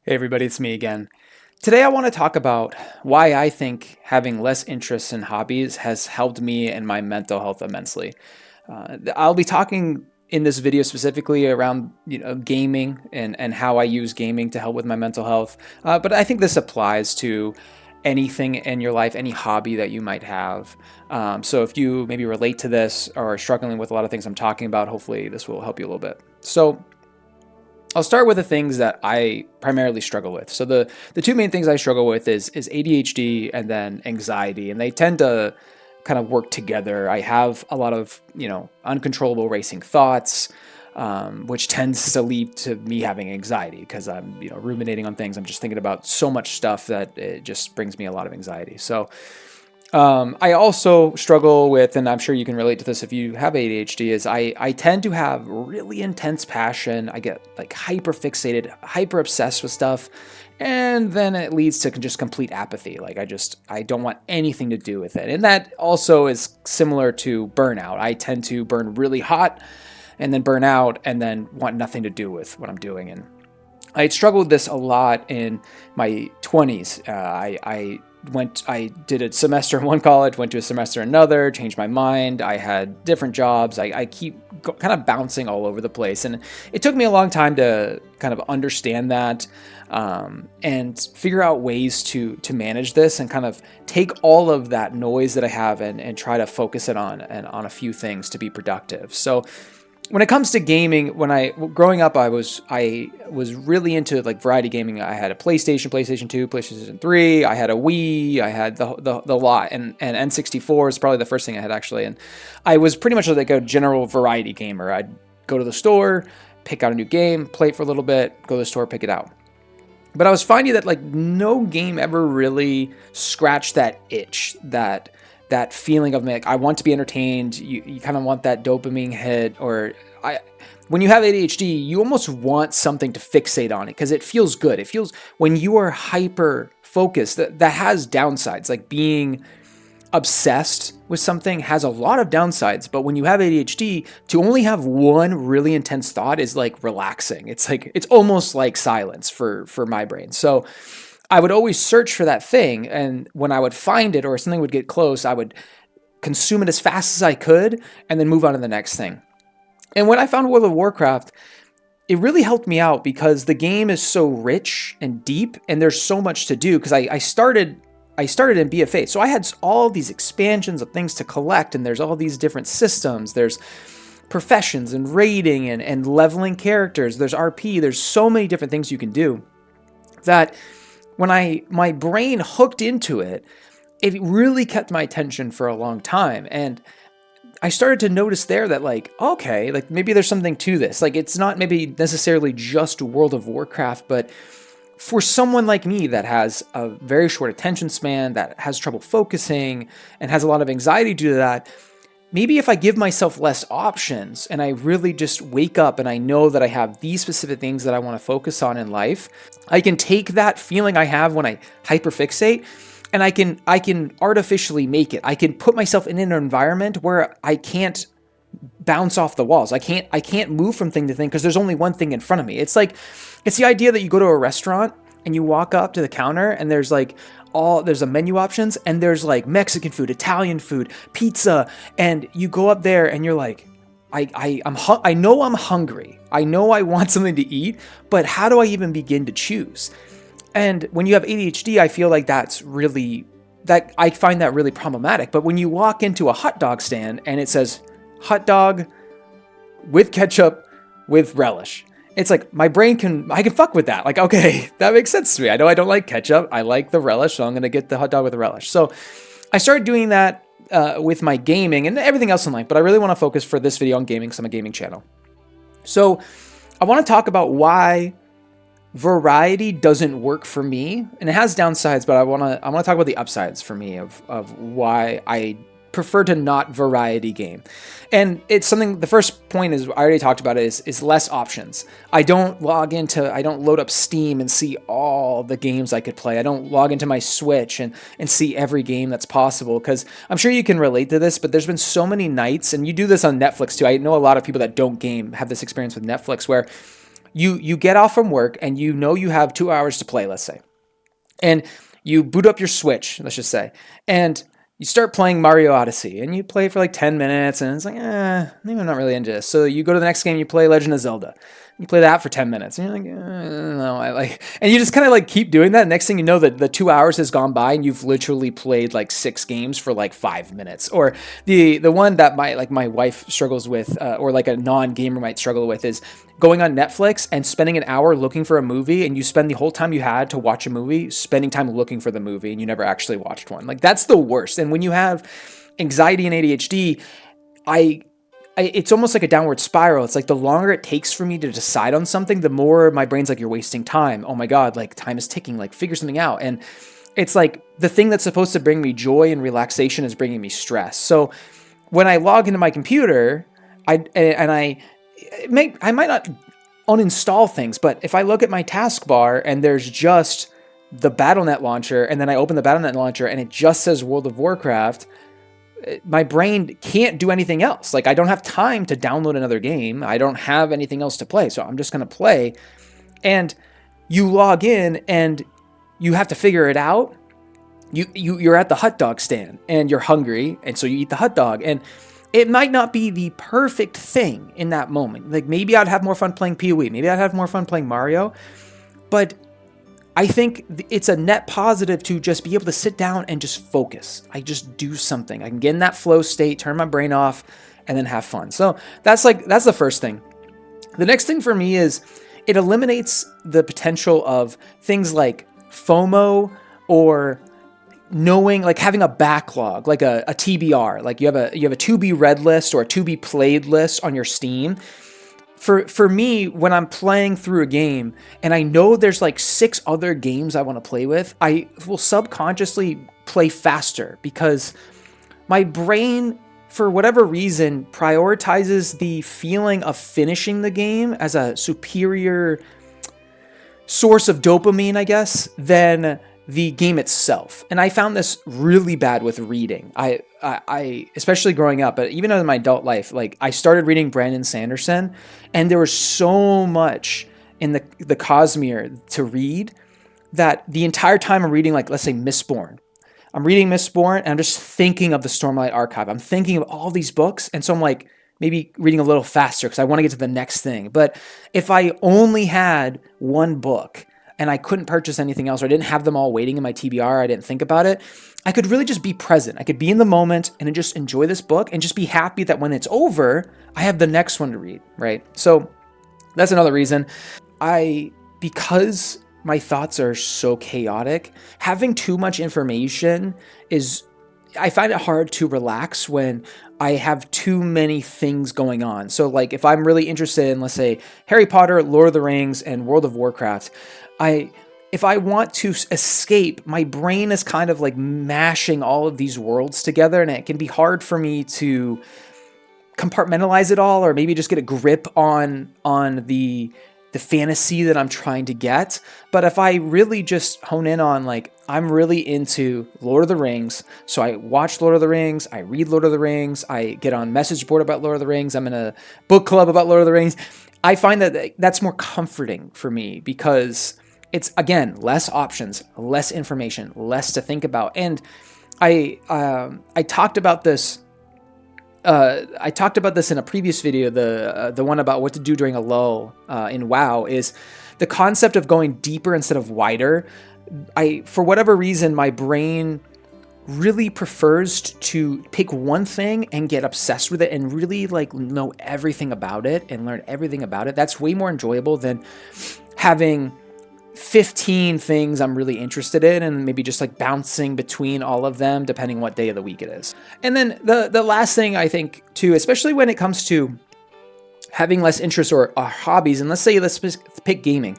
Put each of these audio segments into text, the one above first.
Hey everybody, it's me again. Today I want to talk about why I think having less interests and hobbies has helped me and my mental health immensely. I'll be talking in this video specifically around gaming and how I use gaming to help with my mental health. But I think this applies to anything in your life, any hobby that you might have. So if you maybe relate to this or are struggling with a lot of things I'm talking about, hopefully this will help you a little bit. So I'll start with the things that I primarily struggle with. So the two main things I struggle with is ADHD and then anxiety, and they tend to kind of work together. I have a lot of uncontrollable racing thoughts, which tends to lead to me having anxiety because I'm ruminating on things. I'm just thinking about so much stuff that it just brings me a lot of anxiety. So I also struggle with, and I'm sure you can relate to this if you have ADHD, is I tend to have really intense passion. I get like hyper fixated, hyper obsessed with stuff. And then it leads to just complete apathy. Like I don't want anything to do with it. And that also is similar to burnout. I tend to burn really hot and then burn out and then want nothing to do with what I'm doing. And I struggled with this a lot in my 20s. I did a semester in one college, went to a semester in another, changed my mind. I had different jobs. I keep kind of bouncing all over the place. And it took me a long time to kind of understand that and figure out ways to manage this and kind of take all of that noise that I have and try to focus it on a few things to be productive. So when it comes to gaming, growing up, I was really into like variety gaming. I had a PlayStation 2, PlayStation 3. I had a Wii. I had the lot, and N64 is probably the first thing I had actually. And I was pretty much like a general variety gamer. I'd go to the store, pick out a new game, play it for a little bit, go to the store, pick it out. But I was finding that like no game ever really scratched that itch, that feeling of like I want to be entertained. You kind of want that dopamine hit, when you have ADHD, you almost want something to fixate on it because it feels good. It feels when you are hyper focused that has downsides. Like being obsessed with something has a lot of downsides, but when you have ADHD, to only have one really intense thought is like relaxing. It's almost like silence for my brain. So I would always search for that thing, and when I would find it or something would get close, I would consume it as fast as I could and then move on to the next thing. And when I found World of Warcraft, it really helped me out because the game is so rich and deep and there's so much to do because I started in BFA. So I had all these expansions of things to collect, and there's all these different systems. There's professions and raiding and leveling characters. There's RP. There's so many different things you can do that when my brain hooked into it, it really kept my attention for a long time. And I started to notice there that like, okay, like maybe there's something to this. Like it's not maybe necessarily just World of Warcraft, but for someone like me that has a very short attention span, that has trouble focusing and has a lot of anxiety due to that, maybe if I give myself less options and I really just wake up and I know that I have these specific things that I want to focus on in life, I can take that feeling I have when I hyperfixate and I can artificially make it. I can put myself in an environment where I can't bounce off the walls. I can't move from thing to thing because there's only one thing in front of me. It's the idea that you go to a restaurant and you walk up to the counter and there's a menu options and there's like Mexican food, Italian food, pizza, and you go up there and you're like, I know I'm hungry. I know I want something to eat, but how do I even begin to choose? And when you have ADHD, I feel like I find that really problematic. But when you walk into a hot dog stand and it says hot dog with ketchup with relish, it's like my brain I can fuck with that. Like, okay, that makes sense to me. I know I don't like ketchup. I like the relish, so I'm going to get the hot dog with the relish. So I started doing that with my gaming and everything else in life, but I really want to focus for this video on gaming because I'm a gaming channel. So I want to talk about why variety doesn't work for me, and it has downsides, but I want to talk about the upsides for me of why I prefer to not variety game. And it's something, the first point is, I already talked about it, is less options. I don't load up Steam and see all the games I could play. I don't log into my Switch and see every game that's possible, because I'm sure you can relate to this, but there's been so many nights, and you do this on Netflix too. I know a lot of people that don't game have this experience with Netflix where you get off from work and you know you have 2 hours to play, let's say, and you boot up your Switch, let's just say, and you start playing Mario Odyssey, and you play for like 10 minutes, and it's like, maybe I'm not really into this. So you go to the next game, you play Legend of Zelda. You play that for 10 minutes, and you're like, no, and you just kind of like keep doing that. Next thing you know, that the 2 hours has gone by, and you've literally played like 6 games for like 5 minutes. Or the one that my wife struggles with, or like a non-gamer might struggle with, is going on Netflix and spending an hour looking for a movie, and you spend the whole time you had to watch a movie spending time looking for the movie, and you never actually watched one. Like, that's the worst. And when you have anxiety and ADHD, it's almost like a downward spiral. It's like the longer it takes for me to decide on something, the more my brain's like, you're wasting time. Oh my God, like time is ticking, like figure something out. And it's like the thing that's supposed to bring me joy and relaxation is bringing me stress. So when I log into my computer, I might not uninstall things, but if I look at my taskbar and there's just the BattleNet launcher, and then I open the BattleNet launcher and it just says World of Warcraft, my brain can't do anything else. Like, I don't have time to download another game. I don't have anything else to play. So I'm just going to play. And you log in and you have to figure it out. You're at the hot dog stand and you're hungry. And so you eat the hot dog, and it might not be the perfect thing in that moment. Like, maybe I'd have more fun playing PoE. Maybe I'd have more fun playing Mario, but I think it's a net positive to just be able to sit down and just focus. I just do something. I can get in that flow state, turn my brain off, and then have fun. So that's the first thing. The next thing for me is it eliminates the potential of things like FOMO, or knowing, like having a backlog, like a TBR, like you have a to be read list or a to be played list on your Steam. For me, when I'm playing through a game and I know there's like 6 other games I want to play with, I will subconsciously play faster, because my brain, for whatever reason, prioritizes the feeling of finishing the game as a superior source of dopamine, I guess, than the game itself. And I found this really bad with reading. I especially growing up, but even in my adult life, like I started reading Brandon Sanderson, and there was so much in the Cosmere to read that the entire time I'm reading, like, let's say Mistborn. I'm reading Mistborn and I'm just thinking of the Stormlight Archive. I'm thinking of all these books. And so I'm like, maybe reading a little faster because I want to get to the next thing. But if I only had one book and I couldn't purchase anything else, or I didn't have them all waiting in my TBR, I didn't think about it, I could really just be present. I could be in the moment and just enjoy this book and just be happy that when it's over, I have the next one to read, right? So that's another reason. Because my thoughts are so chaotic, having too much information I find it hard to relax when I have too many things going on. So like if I'm really interested in, let's say, Harry Potter, Lord of the Rings, and World of Warcraft, if I want to escape, my brain is kind of like mashing all of these worlds together, and it can be hard for me to compartmentalize it all, or maybe just get a grip on the fantasy that I'm trying to get. But if I really just hone in on, like, I'm really into Lord of the Rings, so I watch Lord of the Rings, I read Lord of the Rings, I get on message board about Lord of the Rings, I'm in a book club about Lord of the Rings, I find that that's more comforting for me, because it's, again, less options, less information, less to think about. And I talked about this. I talked about this in a previous video. The one about what to do during a lull in WoW is the concept of going deeper instead of wider. For whatever reason, my brain really prefers to pick one thing and get obsessed with it and really like know everything about it and learn everything about it. That's way more enjoyable than having 15 things I'm really interested in and maybe just like bouncing between all of them depending what day of the week it is. And then the last thing I think too, especially when it comes to having less interest or hobbies, and let's pick gaming.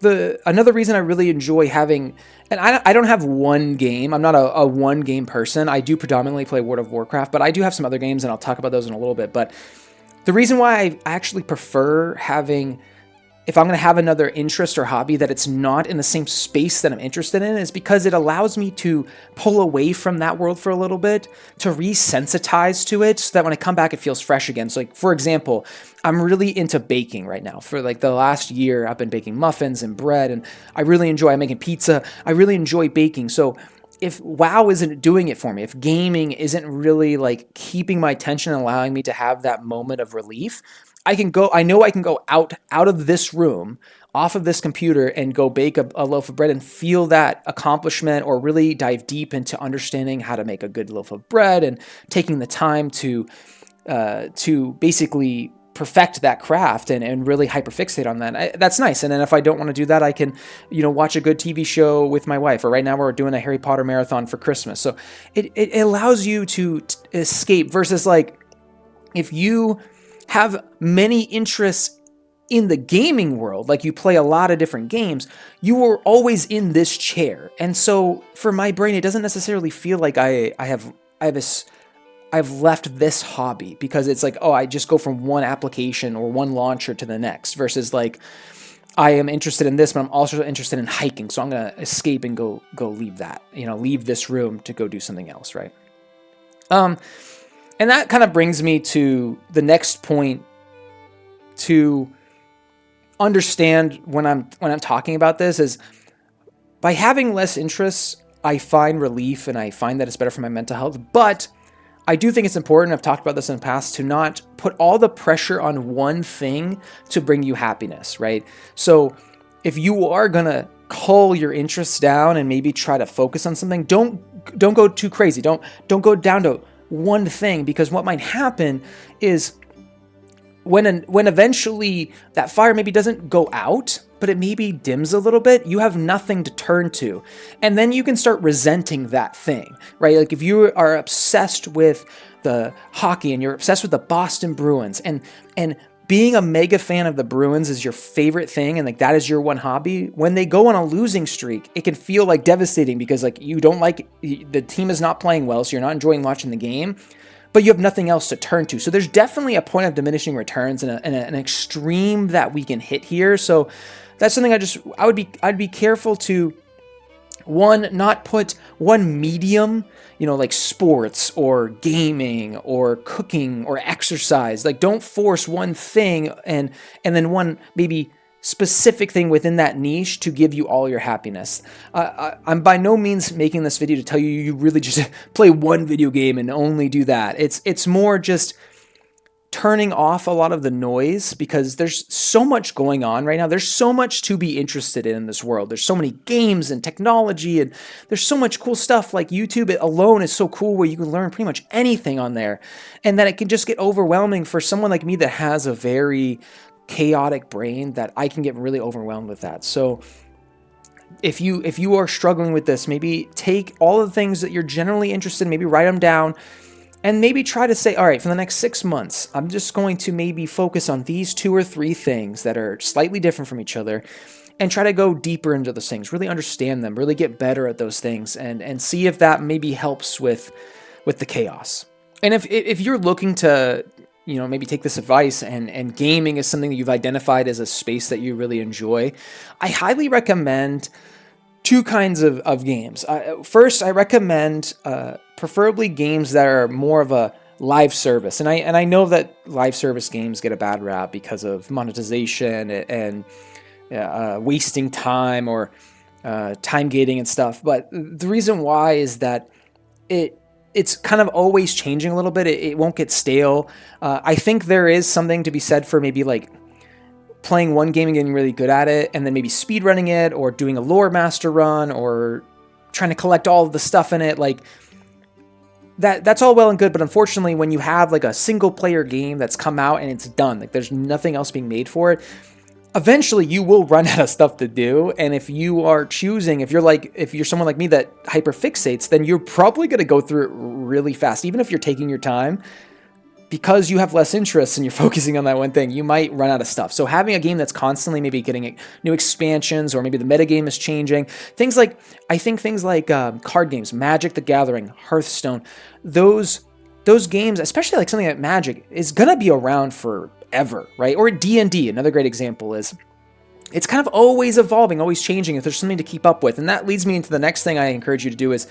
Another reason I really enjoy having, and I don't have one game. I'm not a one game person. I do predominantly play World of Warcraft, but I do have some other games, and I'll talk about those in a little bit. But the reason why I actually prefer having if I'm going to have another interest or hobby that it's not in the same space that I'm interested in, is because it allows me to pull away from that world for a little bit, to resensitize to it, so that when I come back, it feels fresh again. So like, for example, I'm really into baking right now. For like the last year, I've been baking muffins and bread, and I'm making pizza. I really enjoy baking. So if WoW isn't doing it for me, if gaming isn't really like keeping my attention and allowing me to have that moment of relief, I know I can go out of this room, off of this computer, and go bake a loaf of bread and feel that accomplishment, or really dive deep into understanding how to make a good loaf of bread and taking the time to basically perfect that craft and really hyperfixate on that. That's nice. And then if I don't want to do that, I can, watch a good TV show with my wife. Or right now we're doing a Harry Potter marathon for Christmas. So it allows you to escape, versus like if you have many interests in the gaming world, like you play a lot of different games, you are always in this chair. And so for my brain, it doesn't necessarily feel like I've left this hobby, because it's like, oh, I just go from one application or one launcher to the next, versus like I am interested in this, but I'm also interested in hiking. So I'm going to escape and go leave that, leave this room to go do something else. Right. And that kind of brings me to the next point to understand when I'm talking about this, is by having less interests, I find relief and I find that it's better for my mental health. But I do think it's important, I've talked about this in the past, to not put all the pressure on one thing to bring you happiness, right? So if you are going to cull your interests down and maybe try to focus on something, don't go too crazy. Don't go down to one thing, because what might happen is when eventually that fire maybe doesn't go out, but it maybe dims a little bit, you have nothing to turn to. And then you can start resenting that thing, right? Like if you are obsessed with the hockey and you're obsessed with the Boston Bruins, and being a mega fan of the Bruins is your favorite thing, and like that is your one hobby, when they go on a losing streak, it can feel like devastating, because like you don't like, the team is not playing well, so you're not enjoying watching the game, but you have nothing else to turn to. So there's definitely a point of diminishing returns and an extreme that we can hit here. So that's something I'd be careful to, one, not put one medium, like sports or gaming or cooking or exercise. Like don't force one thing and then one maybe specific thing within that niche to give you all your happiness. I'm by no means making this video to tell you really just play one video game and only do that. It's more just turning off a lot of the noise, because there's so much going on right now. There's so much to be interested in this world. There's so many games and technology, and there's so much cool stuff. Like YouTube alone is so cool, where you can learn pretty much anything on there, and that it can just get overwhelming for someone like me that has a very chaotic brain, that I can get really overwhelmed with that. So if you are struggling with this, maybe take all of the things that you're generally interested in, maybe write them down, and maybe try to say, all right, for the next 6 months, I'm just going to maybe focus on these 2 or 3 things that are slightly different from each other, and try to go deeper into those things, really understand them, really get better at those things, and see if that maybe helps with the chaos. And if you're looking to, maybe take this advice, and gaming is something that you've identified as a space that you really enjoy, I highly recommend 2 kinds of games. First, I recommend preferably games that are more of a live service. And I know that live service games get a bad rap because of monetization and wasting time, or time gating and stuff. But the reason why is that it's kind of always changing a little bit. It won't get stale. I think there is something to be said for maybe like playing one game and getting really good at it, and then maybe speed running it, or doing a lore master run, or trying to collect all of the stuff in it. Like that's all well and good, but unfortunately, when you have like a single player game that's come out and it's done, like there's nothing else being made for it, eventually you will run out of stuff to do. And if you're someone like me that hyperfixates, then you're probably going to go through it really fast. Even if you're taking your time, because you have less interest and you're focusing on that one thing, you might run out of stuff. So having a game that's constantly maybe getting new expansions, or maybe the metagame is changing, things like card games, Magic the Gathering, Hearthstone, those games, especially like something like Magic, is going to be around forever, right? Or D&D, another great example is it's kind of always evolving, always changing if there's something to keep up with. And that leads me into the next thing I encourage you to do is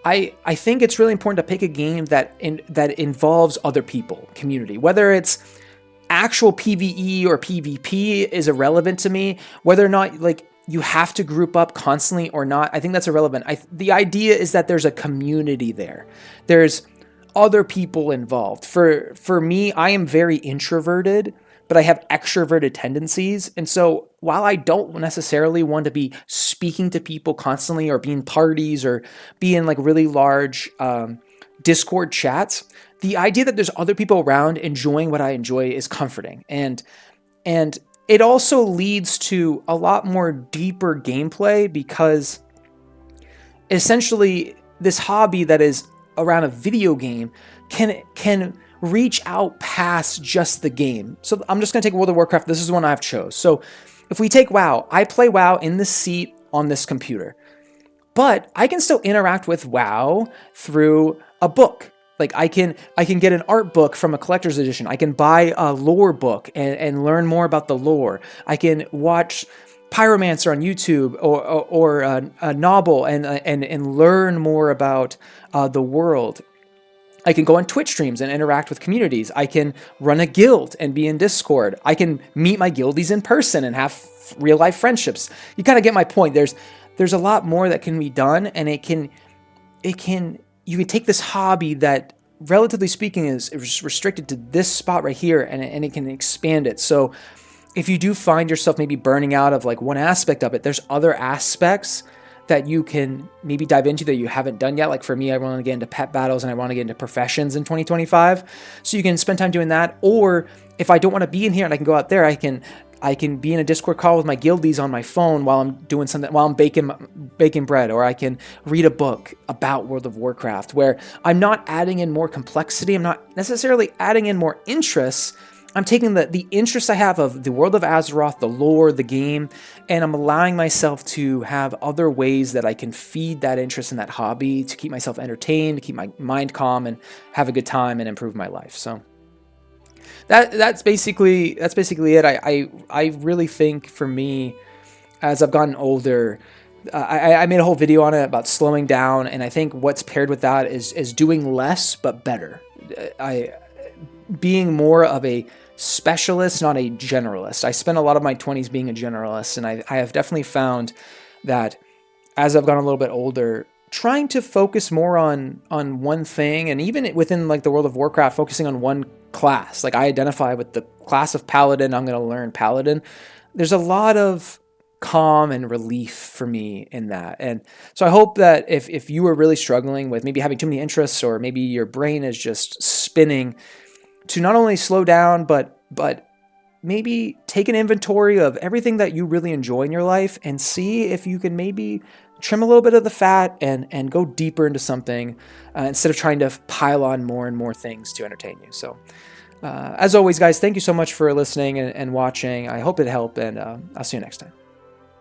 I think it's really important to pick a game that involves other people, community. Whether it's actual PvE or PvP is irrelevant to me. Whether or not like you have to group up constantly or not, I think that's irrelevant. The idea is that there's a community there. There's other people involved. For me, I am very introverted, but I have extroverted tendencies. And so while I don't necessarily want to be speaking to people constantly or be in parties or be in like really large Discord chats, the idea that there's other people around enjoying what I enjoy is comforting. And it also leads to a lot more deeper gameplay, because essentially this hobby that is around a video game can reach out past just the game. So I'm just going to take World of Warcraft. This is the one I've chose. So if we take WoW, I play WoW in the seat on this computer, but I can still interact with WoW through a book. Like I can get an art book from a collector's edition. I can buy a lore book and learn more about the lore. I can watch Pyromancer on YouTube or a novel and learn more about the world. I can go on Twitch streams and interact with communities. I can run a guild and be in Discord. I can meet my guildies in person and have real life friendships. You kind of get my point. There's a lot more that can be done, and you can take this hobby that, relatively speaking, is restricted to this spot right here, and it can expand it. So if you do find yourself maybe burning out of like one aspect of it, there's other aspects that you can maybe dive into that you haven't done yet. Like for me, I want to get into pet battles and I want to get into professions in 2025. So you can spend time doing that. Or if I don't want to be in here and I can go out there, I can be in a Discord call with my guildies on my phone while I'm doing something, while I'm baking bread, or I can read a book about World of Warcraft where I'm not adding in more complexity. I'm not necessarily adding in more interests. I'm taking the interest I have of the world of Azeroth, the lore, the game, and I'm allowing myself to have other ways that I can feed that interest in that hobby to keep myself entertained, to keep my mind calm, and have a good time and improve my life. So that's basically it. I really think for me, as I've gotten older, I made a whole video on it about slowing down, and I think what's paired with that is doing less but better. Being more of a specialist, not a generalist. I spent a lot of my 20s being a generalist, and I have definitely found that as I've gotten a little bit older, trying to focus more on one thing, and even within like the World of Warcraft, focusing on one class. Like I identify with the class of Paladin, I'm going to learn Paladin. There's a lot of calm and relief for me in that. And so I hope that if you are really struggling with maybe having too many interests, or maybe your brain is just spinning, to not only slow down, but maybe take an inventory of everything that you really enjoy in your life and see if you can maybe trim a little bit of the fat and go deeper into something instead of trying to pile on more and more things to entertain you. So as always, guys, thank you so much for listening and watching. I hope it helped, and I'll see you next time.